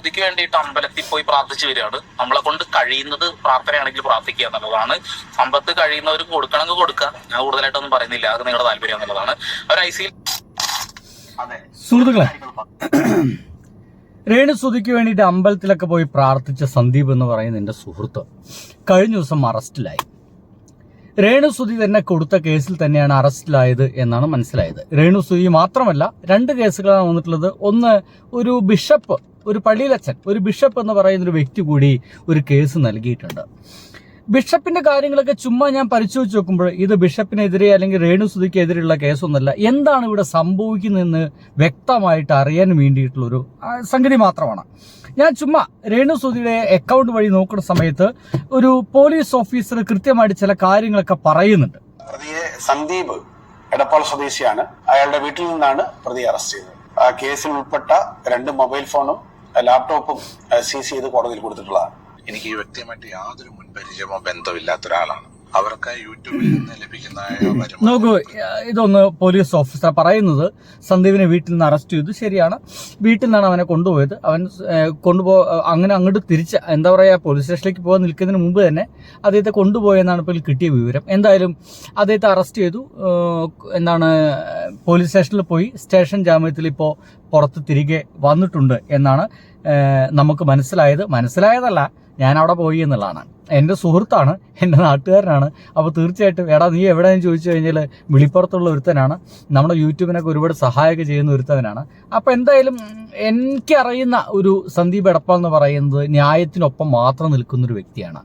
സുധിക്ക് വേണ്ടിയിട്ട് അമ്പലത്തിൽ പോയി പ്രാർത്ഥിച്ചു വരികയാണ്. നമ്മളെ കൊണ്ട് കഴിയുന്നത് പ്രാർത്ഥനയാണെങ്കിൽ പ്രാർത്ഥിക്കുക എന്നുള്ളതാണ്. സമ്പത്ത് കഴിയുന്നവർക്ക് കൊടുക്കണമെങ്കിൽ കൊടുക്കുക. ഞാൻ കൂടുതലായിട്ടൊന്നും പറയുന്നില്ല, അത് നിങ്ങളുടെ താല്പര്യം എന്നുള്ളതാണ്. ഒരു ഐസിയിൽ സുഹൃത്തുക്കളെ, രേണു സുധിക്ക് വേണ്ടിയിട്ട് അമ്പലത്തിലൊക്കെ പോയി പ്രാർത്ഥിച്ച സന്ദീപ് എന്ന് പറയുന്ന എൻ്റെ സുഹൃത്ത് കഴിഞ്ഞ ദിവസം അറസ്റ്റിലായി. രേണു സുധി തന്നെ കൊടുത്ത കേസിൽ തന്നെയാണ് അറസ്റ്റിലായത് എന്നാണ് മനസ്സിലായത്. രേണു സുധി മാത്രമല്ല, 2 കേസുകളാണ് വന്നിട്ടുള്ളത്. ഒന്ന്, ഒരു ബിഷപ്പ്, ഒരു പള്ളിയിലച്ചൻ, ഒരു ബിഷപ്പ് എന്ന് പറയുന്ന ഒരു വ്യക്തി കൂടി ഒരു കേസ് നൽകിയിട്ടുണ്ട്. ബിഷപ്പിന്റെ കാര്യങ്ങളൊക്കെ ചുമ്മാ ഞാൻ പരിശോധിച്ച് നോക്കുമ്പോൾ ഇത് ബിഷപ്പിനെതിരെ അല്ലെങ്കിൽ രേണു സുധിക്കെതിരെയുള്ള കേസൊന്നുമല്ല. എന്താണ് ഇവിടെ സംഭവിക്കുന്നതെന്ന് വ്യക്തമായിട്ട് അറിയാൻ വേണ്ടിയിട്ടുള്ളൊരു സംഗതി മാത്രമാണ്. ഞാൻ ചുമ്മാ രേണു സുധിയുടെ അക്കൗണ്ട് വഴി നോക്കുന്ന സമയത്ത് ഒരു പോലീസ് ഓഫീസർ കൃത്യമായിട്ട് ചില കാര്യങ്ങളൊക്കെ പറയുന്നുണ്ട്. പ്രതിയെ സന്ദീപ് എടപ്പാൾ സ്വദേശിയാണ്. അയാളുടെ വീട്ടിൽ നിന്നാണ് പ്രതിയെ അറസ്റ്റ് ചെയ്തത്. ആ കേസിൽ ഉൾപ്പെട്ട 2 മൊബൈൽ ഫോണും ലാപ്ടോപ്പും സീസ് ചെയ്ത് കോടതിയിൽ കൊടുത്തിട്ടുള്ളതാണ്. എനിക്ക് ഈ വ്യക്തിയുമായിട്ട് യാതൊരു മുൻപരിചയമോ ബന്ധമില്ലാത്ത ഒരാളാണ്. അവർക്ക് യൂട്യൂബിൽ നിന്ന് ലഭിക്കുന്ന നോക്കൂ, ഇതൊന്ന് പോലീസ് ഓഫീസർ പറയുന്നത് സന്ദീപിനെ വീട്ടിൽ നിന്ന് അറസ്റ്റ് ചെയ്തു. ശരിയാണ്, വീട്ടിൽ നിന്നാണ് അവനെ കൊണ്ടുപോയത്. അവൻ അങ്ങനെ അങ്ങോട്ട് തിരിച്ച് എന്താ പറയുക, പോലീസ് സ്റ്റേഷനിലേക്ക് പോകാൻ നിൽക്കുന്നതിന് മുമ്പ് തന്നെ അദ്ദേഹത്തെ കൊണ്ടുപോയെന്നാണ് ഇപ്പോൾ കിട്ടിയ വിവരം. എന്തായാലും അദ്ദേഹത്തെ അറസ്റ്റ് ചെയ്തു. പോലീസ് സ്റ്റേഷനിൽ പോയി സ്റ്റേഷൻ ജാമ്യത്തിൽ ഇപ്പോൾ പുറത്ത് തിരികെ വന്നിട്ടുണ്ട് എന്നാണ് നമുക്ക് മനസ്സിലായതല്ല, ഞാൻ അവിടെ പോയി എന്നുള്ളതാണ്. എൻ്റെ സുഹൃത്താണ്, എൻ്റെ നാട്ടുകാരനാണ്. അപ്പോൾ തീർച്ചയായിട്ടും എടാ നീ എവിടെയെന്ന് ചോദിച്ചു കഴിഞ്ഞാൽ വിളിപ്പുറത്തുള്ള ഒരുത്തനാണ്, നമ്മുടെ യൂട്യൂബിനൊക്കെ ഒരുപാട് സഹായമൊക്കെ ചെയ്യുന്ന ഒരുത്തവനാണ്. അപ്പോൾ എന്തായാലും എനിക്കറിയുന്ന ഒരു സന്ദീപ് എടപ്പാൾ എന്ന് പറയുന്നത് ന്യായത്തിനൊപ്പം മാത്രം നിൽക്കുന്നൊരു വ്യക്തിയാണ്.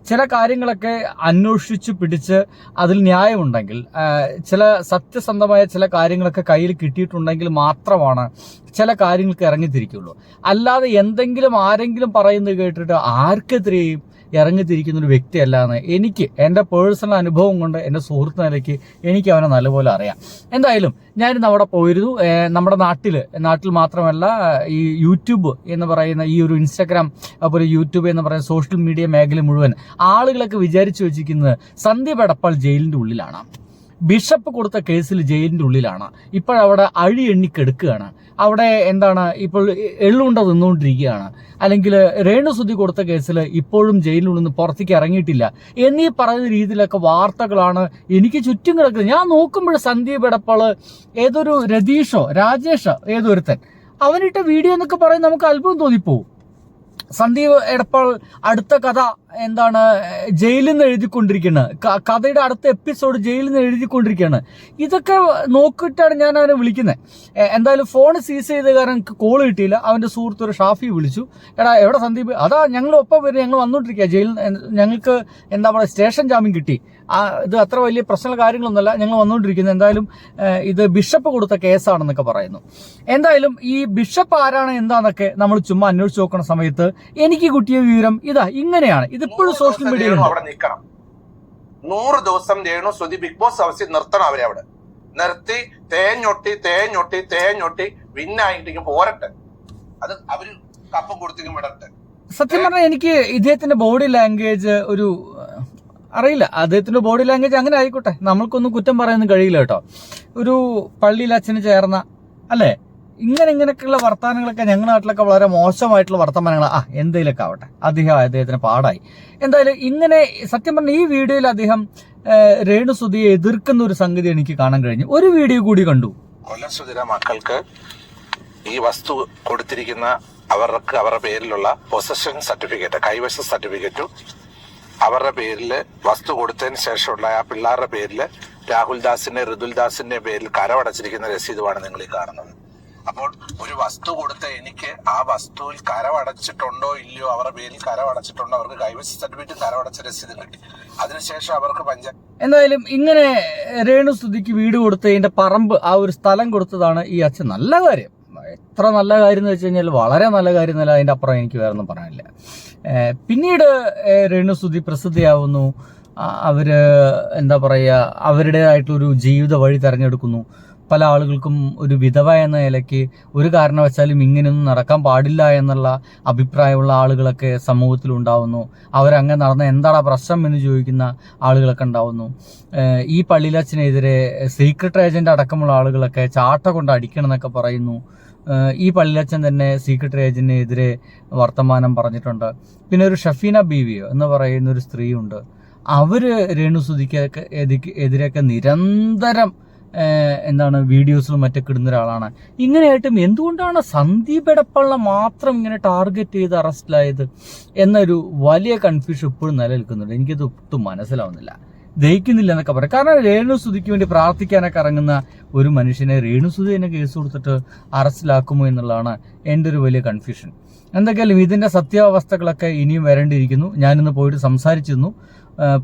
ചില കാര്യങ്ങളൊക്കെ അന്വേഷിച്ച് പിടിച്ച് അതിൽ ന്യായമുണ്ടെങ്കിൽ, ചില സത്യസന്ധമായ ചില കാര്യങ്ങളൊക്കെ കയ്യിൽ കിട്ടിയിട്ടുണ്ടെങ്കിൽ മാത്രമാണ് ചില കാര്യങ്ങൾക്ക് ഇറങ്ങിത്തിരിക്കുള്ളൂ. അല്ലാതെ എന്തെങ്കിലും ആരെങ്കിലും പറയുന്നത് കേട്ടിട്ട് ആർക്കെതിരെയും ഇറങ്ങിത്തിരിക്കുന്ന ഒരു വ്യക്തിയല്ലാന്ന് എനിക്ക് എൻ്റെ പേഴ്സണൽ അനുഭവം കൊണ്ട് എൻ്റെ സുഹൃത്ത് നിലയ്ക്ക് എനിക്ക് അവനെ നല്ലപോലെ അറിയാം. എന്തായാലും ഞാനിന്ന് അവിടെ പോയിരുന്നു. നമ്മുടെ നാട്ടിൽ മാത്രമല്ല, ഈ യൂട്യൂബ് എന്ന് പറയുന്ന ഈ ഒരു ഇൻസ്റ്റാഗ്രാം, അതുപോലെ യൂട്യൂബ് എന്ന് പറയുന്ന സോഷ്യൽ മീഡിയ മേഖല മുഴുവൻ ആളുകളൊക്കെ വിചാരിച്ചു വെച്ചിരിക്കുന്നത് സന്ദീപ് എടപ്പാൾ ജയിലിൻ്റെ ഉള്ളിലാണ്, ബിഷപ്പ് കൊടുത്ത കേസിൽ ജയിലിൻ്റെ ഉള്ളിലാണ്, ഇപ്പോഴവിടെ അഴി എണ്ണിക്കെടുക്കുകയാണ്, അവിടെ ഇപ്പോൾ എള്ളുണ്ട നിന്നുകൊണ്ടിരിക്കുകയാണ്, അല്ലെങ്കിൽ രേണു സുധി കൊടുത്ത കേസിൽ ഇപ്പോഴും ജയിലിനുള്ളിൽ നിന്ന് പുറത്തേക്ക് ഇറങ്ങിയിട്ടില്ല എന്നീ പറയുന്ന രീതിയിലൊക്കെ വാർത്തകളാണ് എനിക്ക് ചുറ്റും കിടക്കുന്നത്. ഞാൻ നോക്കുമ്പോൾ സന്ദീപ് എടപ്പാൾ ഏതൊരു രാജേഷോ ഏതൊരുത്തൻ അവനിട്ട വീഡിയോ എന്നൊക്കെ പറയുന്നത് നമുക്ക് അത്ഭുതം തോന്നിപ്പോവും. സന്ദീപ് എടപ്പാൾ അടുത്ത കഥ ജയിലിൽ നിന്ന് എഴുതിക്കൊണ്ടിരിക്കുകയാണ്, കഥയുടെ അടുത്ത എപ്പിസോഡ് ജയിലിൽ നിന്ന് എഴുതിക്കൊണ്ടിരിക്കുകയാണ്. ഇതൊക്കെ നോക്കിയിട്ടാണ് ഞാൻ അവനെ വിളിക്കുന്നത്. എന്തായാലും ഫോൺ സീസ് ചെയ്ത കാരണം എനിക്ക് കോൾ കിട്ടിയില്ല. അവൻ്റെ സുഹൃത്ത് ഒരു ഷാഫി വിളിച്ചു, എടാ എവിടെ സന്ദീപ്? അതാ ഞങ്ങൾ ഒപ്പം വരും, ഞങ്ങൾ വന്നുകൊണ്ടിരിക്കുക ജയിലിൽ, ഞങ്ങൾക്ക് സ്റ്റേഷൻ ജാമ്യം കിട്ടി, ഇത് അത്ര വലിയ പ്രശ്നമുള്ള കാര്യങ്ങളൊന്നുമല്ല, ഞങ്ങൾ വന്നുകൊണ്ടിരിക്കുന്നത്. എന്തായാലും ഇത് ബിഷപ്പ് കൊടുത്ത കേസാണെന്നൊക്കെ പറയുന്നു. എന്തായാലും ഈ ബിഷപ്പ് ആരാണ് എന്താന്നൊക്കെ നമ്മൾ ചുമ്മാ അന്വേഷിച്ച് നോക്കുന്ന സമയത്ത് എനിക്ക് കിട്ടിയ വിവരം ഇതാ ഇങ്ങനെയാണ്. ഇതിപ്പോഴും സോഷ്യൽ മീഡിയയിൽ അവിടെ നിൽക്കണം. 100 ദിവസം രേണു സുധി ബിഗ് ബോസ് ഹൗസിൽ നിർത്തണം. അവരെ അവിടെ നിർത്തി തേഞ്ഞൊട്ടി വിന്നായിട്ട് പോരട്ടെ. അത് അവര് കപ്പം കൊടുത്തേക്കും വിടട്ടെ. സത്യം പറഞ്ഞാൽ എനിക്ക് ഇദ്ദേഹത്തിന്റെ ബോഡി ലാംഗ്വേജ് അറിയില്ല. അദ്ദേഹത്തിന്റെ ബോഡി ലാംഗ്വേജ് അങ്ങനെ ആയിക്കോട്ടെ, നമ്മൾക്കൊന്നും കുറ്റം പറയാനൊന്നും കഴിയില്ല കേട്ടോ. ഒരു പള്ളിയിൽ അച്ഛന് ചേർന്ന അല്ലേ, ഇങ്ങനെയൊക്കെയുള്ള വർത്തമാനങ്ങളൊക്കെ ഞങ്ങളുടെ നാട്ടിലൊക്കെ വളരെ മോശമായിട്ടുള്ള വർത്തമാനങ്ങൾ എന്തെങ്കിലുമൊക്കെ ആവട്ടെ, അദ്ദേഹത്തിന് പാടായി. എന്തായാലും ഇങ്ങനെ സത്യം പറഞ്ഞ ഈ വീഡിയോയിൽ അദ്ദേഹം രേണു സുധിയെ എതിർക്കുന്ന ഒരു സംഗതി എനിക്ക് കാണാൻ കഴിഞ്ഞു. ഒരു വീഡിയോ കൂടി കണ്ടു. കൊല്ലം സുധിയുടെ മക്കൾക്ക് ഈ വസ്തു കൊടുത്തിരിക്കുന്ന അവരുടെ പേരിലുള്ള പൊസഷൻ സർട്ടിഫിക്കറ്റ്, കൈവശ സർട്ടിഫിക്കറ്റും അവരുടെ പേരിൽ വസ്തു കൊടുത്തതിന് ശേഷമുള്ള ആ പിള്ളേരുടെ പേരിൽ രാഹുൽദാസിന്റെ ഋതുൽദാസിന്റെ പേരിൽ കരമടച്ചിരിക്കുന്ന രസീതുമാണ് നിങ്ങൾ ഈ കാണുന്നത്. അപ്പോൾ ഒരു വസ്തു കൊടുത്ത എനിക്ക് ആ വസ്തുവിൽ കരമടച്ചിട്ടുണ്ടോ ഇല്ലയോ, അവരുടെ പേരിൽ കരമടച്ചിട്ടുണ്ടോ, അവർക്ക് കൈവശ സർട്ടിഫിക്കറ്റ് കരമടച്ച രസീത് കിട്ടി. അതിനുശേഷം അവർക്ക് എന്തായാലും ഇങ്ങനെ രേണു സുധിക്ക് വീട് കൊടുത്തതിന്റെ പറമ്പ്, ആ ഒരു സ്ഥലം കൊടുത്തതാണ് ഈ അച്ഛൻ. നല്ല കാര്യം, എത്ര നല്ല കാര്യം എന്ന് വെച്ച് കഴിഞ്ഞാൽ വളരെ നല്ല കാര്യം എന്നല്ല, അതിൻ്റെ അപ്പുറം എനിക്ക് വേറെ ഒന്നും പറയാനില്ല. പിന്നീട് രേണു സുധി പ്രസിദ്ധയാവുന്നു. അവര് അവരുടേതായിട്ടൊരു ജീവിത വഴി തിരഞ്ഞെടുക്കുന്നു. പല ആളുകൾക്കും ഒരു വിധവ എന്ന നിലയ്ക്ക് ഒരു കാരണവശാലും ഇങ്ങനെയൊന്നും നടക്കാൻ പാടില്ല എന്നുള്ള അഭിപ്രായമുള്ള ആളുകളൊക്കെ സമൂഹത്തിലുണ്ടാവുന്നു. അവരങ്ങനെ നടന്ന എന്താണ് പ്രശ്നം എന്ന് ചോദിക്കുന്ന ആളുകളൊക്കെ ഉണ്ടാവുന്നു. ഈ പള്ളിയിലച്ഛനെതിരെ സീക്രട്ട് ഏജന്റ് അടക്കമുള്ള ആളുകളൊക്കെ ചാട്ട കൊണ്ട് അടിക്കണം എന്നൊക്കെ പറയുന്നു. ഈ പള്ളിയച്ചൻ തന്നെ സീക്രട്ടറി ഏജന്റിനെതിരെ വർത്തമാനം പറഞ്ഞിട്ടുണ്ട്. പിന്നെ ഒരു ഷഫീന ബീവിയോ എന്ന് പറയുന്ന ഒരു സ്ത്രീയുണ്ട്. അവര് രേണുസുധിക്കൊക്കെ എതിരെയൊക്കെ നിരന്തരം വീഡിയോസിലും മറ്റൊക്കെ ഇടുന്ന ഒരാളാണ്. ഇങ്ങനെയായിട്ടും എന്തുകൊണ്ടാണ് സന്ദീപ് എടപ്പള്ള മാത്രം ഇങ്ങനെ ടാർഗറ്റ് ചെയ്ത് അറസ്റ്റിലായത് എന്നൊരു വലിയ കൺഫ്യൂഷൻ ഇപ്പോഴും നിലനിൽക്കുന്നുണ്ട്. എനിക്കത് ഒട്ടും മനസ്സിലാവുന്നില്ല, ദഹിക്കുന്നില്ല എന്നൊക്കെ പറയാം. കാരണം രേണുസുധിക്ക് വേണ്ടി പ്രാർത്ഥിക്കാനൊക്കെ ഇറങ്ങുന്ന ഒരു മനുഷ്യനെ രേണുസുധി തന്നെ കേസ് കൊടുത്തിട്ട് അറസ്റ്റിലാക്കുമോ എന്നുള്ളതാണ് എൻ്റെ ഒരു വലിയ കൺഫ്യൂഷൻ. എന്തൊക്കെയാലും ഇതിൻ്റെ സത്യാവസ്ഥകളൊക്കെ ഇനിയും വരേണ്ടിയിരിക്കുന്നു. ഞാനിന്ന് പോയിട്ട് സംസാരിച്ചിരുന്നു.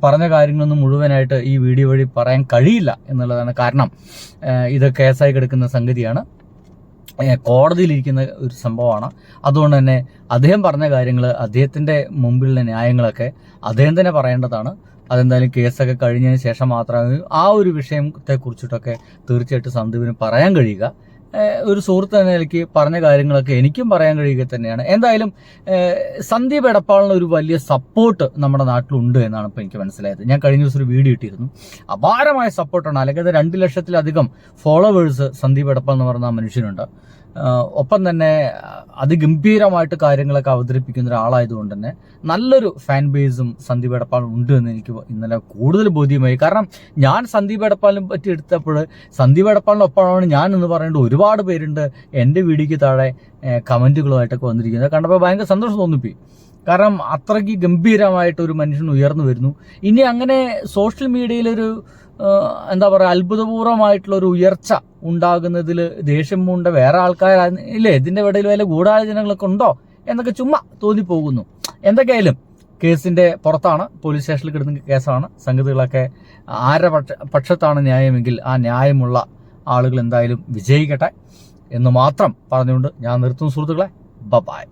പറഞ്ഞ കാര്യങ്ങളൊന്നും മുഴുവനായിട്ട് ഈ വീഡിയോ വഴി പറയാൻ കഴിയില്ല എന്നുള്ളതാണ്. കാരണം ഇത് കേസായി കിടക്കുന്ന സംഗതിയാണ്, കോടതിയിലിരിക്കുന്ന ഒരു സംഭവമാണ്. അതുകൊണ്ട് തന്നെ അദ്ദേഹം പറഞ്ഞ കാര്യങ്ങൾ, അദ്ദേഹത്തിൻ്റെ മുമ്പിലുള്ള ന്യായങ്ങളൊക്കെ അദ്ദേഹം തന്നെ പറയേണ്ടതാണ്. അതെന്തായാലും കേസൊക്കെ കഴിഞ്ഞതിന് ശേഷം മാത്രമേ ആ ഒരു വിഷയത്തെക്കുറിച്ചിട്ടൊക്കെ തീർച്ചയായിട്ടും സന്ദീപിന് പറയാൻ കഴിയുക. ഒരു സുഹൃത്ത് എന്ന നിലയ്ക്ക് പറഞ്ഞ കാര്യങ്ങളൊക്കെ എനിക്കും പറയാൻ കഴിയുക തന്നെയാണ്. എന്തായാലും സന്ദീപ് എടപ്പാളിന് ഒരു വലിയ സപ്പോർട്ട് നമ്മുടെ നാട്ടിലുണ്ട് എന്നാണ് ഇപ്പോൾ എനിക്ക് മനസ്സിലായത്. ഞാൻ കഴിഞ്ഞ ദിവസം ഒരു വീഡിയോ ഇട്ടിരുന്നു. അപാരമായ സപ്പോർട്ടാണ്. അല്ലെങ്കിൽ 2 ലക്ഷത്തിലധികം ഫോളോവേഴ്സ് സന്ദീപ് എടപ്പാൾ എന്ന് പറയുന്ന ആ മനുഷ്യനുണ്ട്. ഒപ്പം തന്നെ അതിഗംഭീരമായിട്ട് കാര്യങ്ങളൊക്കെ അവതരിപ്പിക്കുന്ന ഒരാളായതുകൊണ്ട് തന്നെ നല്ലൊരു ഫാൻ ബേസും സന്ദീപ് എടപ്പാൾ ഉണ്ട് എന്ന് എനിക്ക് ഇന്നലെ കൂടുതൽ ബോധ്യമായി. കാരണം ഞാൻ സന്ദീപ് എടപ്പാളിനെ പറ്റി എടുത്തപ്പോൾ സന്ദീപ് എടപ്പാളിനൊപ്പമാണ് ഞാൻ എന്ന് പറയേണ്ട ഒരുപാട് പേരുണ്ട് എൻ്റെ വീഡിയോയ്ക്ക് താഴെ കമൻറ്റുകളുമായിട്ടൊക്കെ വന്നിരിക്കുന്നത്. കണ്ടപ്പോൾ ഭയങ്കര സന്തോഷം തോന്നിപ്പോയി. കാരണം അത്രയ്ക്ക് ഗംഭീരമായിട്ട് ഒരു മനുഷ്യൻ ഉയർന്നു വരുന്നു. ഇനി അങ്ങനെ സോഷ്യൽ മീഡിയയിലൊരു അത്ഭുതപൂർവ്വമായിട്ടുള്ള ഒരു ഉയർച്ച ഉണ്ടാകുന്നതിൽ ദേഷ്യം പൂണ്ട വേറെ ആൾക്കാരില്ലേ, ഇതിൻ്റെ ഇടയിൽ വല്ല ഗൂഢാലോചനകളൊക്കെ ഉണ്ടോ എന്നൊക്കെ ചുമ്മാ തോന്നിപ്പോകുന്നു. എന്തൊക്കെയായാലും കേസിൻ്റെ പുറത്താണ്, പോലീസ് സ്റ്റേഷനിൽ കിടന്ന കേസാണ്. സംഗതികളൊക്കെ ആരുടെ പക്ഷത്താണ് ന്യായമെങ്കിൽ ആ ന്യായമുള്ള ആളുകൾ എന്തായാലും വിജയിക്കട്ടെ എന്ന് മാത്രം പറഞ്ഞുകൊണ്ട് ഞാൻ നിർത്തുന്നു സുഹൃത്തുക്കളെ. ബൈ.